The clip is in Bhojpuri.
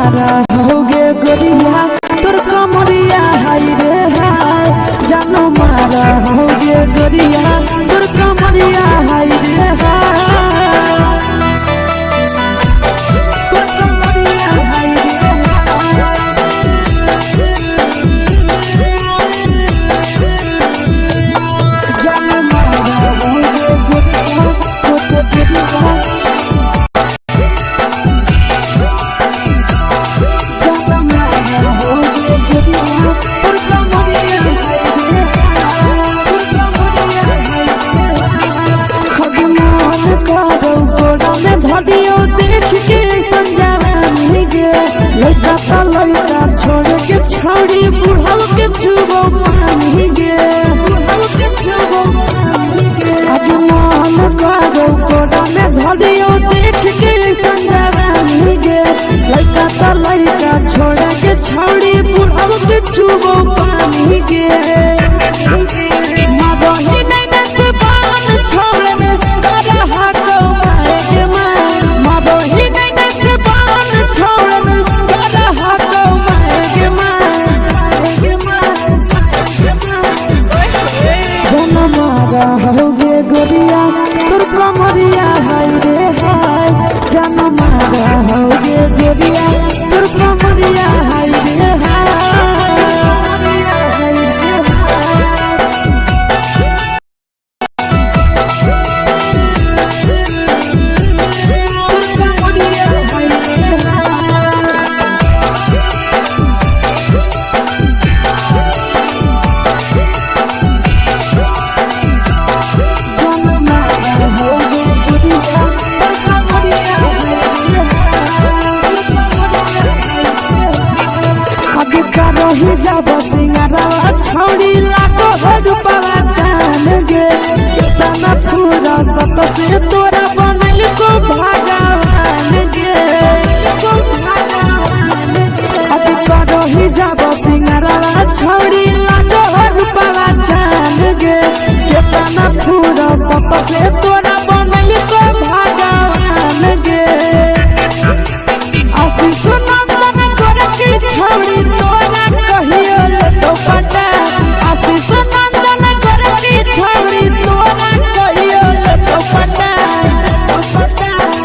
मारा होगे गोरिया तोर कमरिया हाय रे हाय जानो मारा होगे गोरिया तोर कमरिया हाय रे हाय तोर कमरिया हाय रे जानो मारा होगे गोरिया तोर कमरिया लड़का छोड़ के छौड़ी बुढ़ाव के छुबो पानी गे बुढ़ाव के छुबो पानी गे आज मन करो कोड़ा में धरियो देख के संजवानी गे लड़का छोड़ के छौड़ी बुढ़ाव के छुबो पानी गे मदही नहीं से बान छोड़ में रहा को मारे के मां मदही नहीं से बान छोड़ में होगे गोरिया तोर कमरिया हाय रे हाय जानो मारा होगे गोरिया तोर कमरिया हाय रे हाय जब सिंगारा छौड़ी लाखों रुपया जान गे इतना पूरा सत से तो